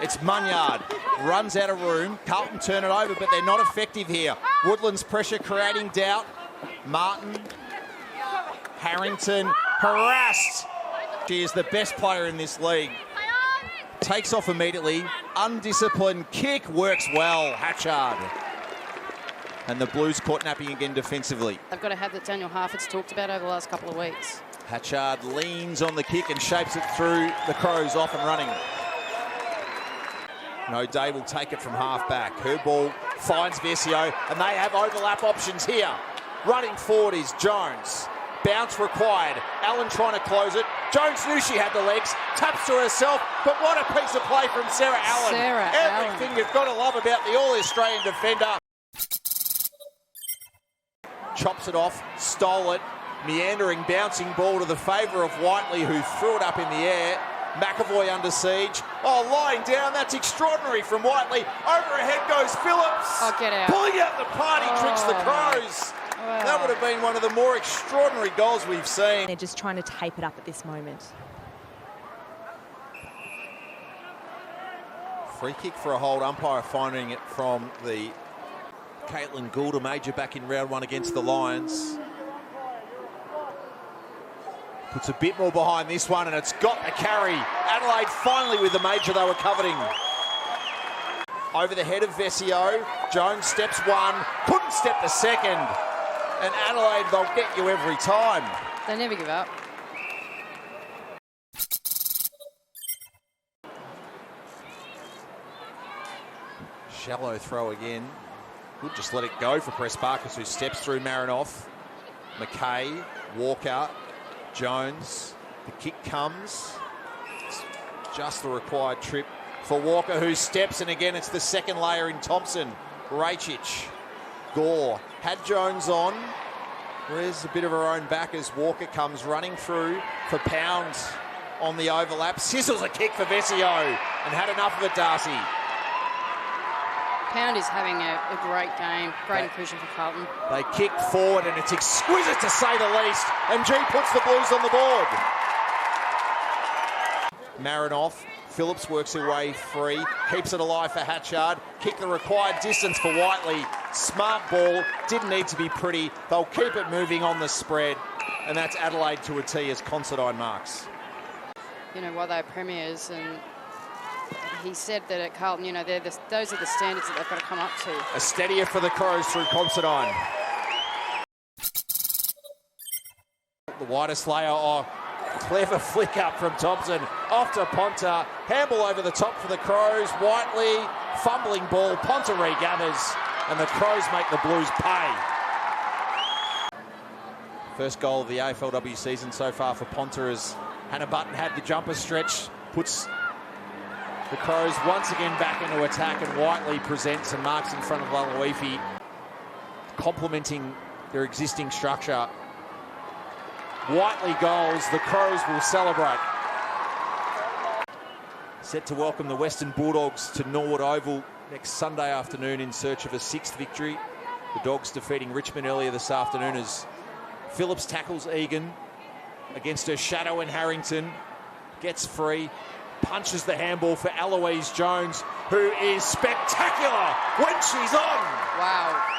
It's Munyard, runs out of room. Carlton turn it over, but they're not effective here. Woodland's pressure creating doubt. Martin, Harrington, harassed. She is the best player in this league. Takes off immediately. Undisciplined kick, works well. Hatchard. And the Blues caught napping again defensively. They've got to have that Daniel Harford's talked about over the last couple of weeks. Hatchard leans on the kick and shapes it through. The Crows off and running. O'Day will take it from half-back. Her ball finds Vesio, and they have overlap options here. Running forward is Jones. Bounce required. Allen trying to close it. Jones knew she had the legs. Taps to herself, but what a piece of play from Sarah Allen. Everything you've got to love about the All-Australian defender. Chops it off, stole it. Meandering, bouncing ball to the favour of Whiteley, who threw it up in the air. McAvoy under siege. Oh, lying down. That's extraordinary from Whiteley. Overhead goes Phillips. Oh, get out. Pulling out the party tricks the Crows. Wow. That would have been one of the more extraordinary goals we've seen. They're just trying to tape it up at this moment. Free kick for a hold. Umpire finding it from the Caitlin Gould, a major back in round one against the Lions. Puts a bit more behind this one, and it's got the carry. Adelaide finally with the major they were coveting. Over the head of Vesio. Jones steps one, couldn't step the second. And Adelaide, they'll get you every time. They never give up. Shallow throw again. Good, just let it go for Pressparkers, who steps through Marinoff. McKay, Walker, Jones. The kick comes. It's just the required trip for Walker, who steps, and again it's the second layer in Thompson. Rachich, Gore, had Jones on. There's a bit of her own back as Walker comes running through for Pound on the overlap. Sizzles a kick for Vesio, and had enough of it, Darcy. Pound is having a great game, great inclusion for Carlton. They kick forward, and it's exquisite to say the least, and G puts the Blues on the board. Marinoff, Phillips works her way free, keeps it alive for Hatchard, kick the required distance for Whiteley. Smart ball, didn't need to be pretty. They'll keep it moving on the spread, and that's Adelaide to a T as Considine marks. You know, while they're premiers, and he said that at Carlton, you know, those are the standards that they've got to come up to. A steadier for the Crows through Considine. The widest layer, clever flick up from Thompson. Off to Ponta. Handball over the top for the Crows. Whiteley, fumbling ball. Ponta regathers, and the Crows make the Blues pay. First goal of the AFLW season so far for Ponta, as Hannah Button had the jumper stretch. Puts the Crows once again back into attack, and Whiteley presents and marks in front of Laluifi, complementing their existing structure. Whiteley goals, the Crows will celebrate. Set to welcome the Western Bulldogs to Norwood Oval next Sunday afternoon in search of a sixth victory. The Dogs defeating Richmond earlier this afternoon as Phillips tackles Egan against her shadow in Harrington. Gets free, punches the handball for Eloise Jones, who is spectacular when she's on. Wow.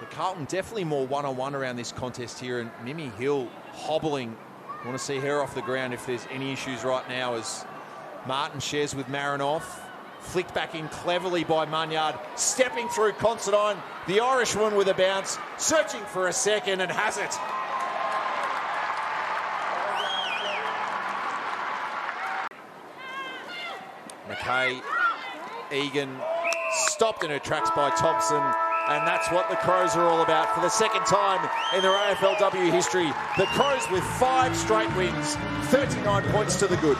So Carlton definitely more one-on-one around this contest here, and Mimi Hill hobbling. I want to see her off the ground if there's any issues right now, as Martin shares with Marinoff. Flicked back in cleverly by Munyard, stepping through Considine. The Irishwoman with a bounce, searching for a second, and has it. McKay, Egan, stopped in her tracks by Thompson, and that's what the Crows are all about. For the second time in their AFLW history, the Crows with 5 straight wins, 39 points to the good.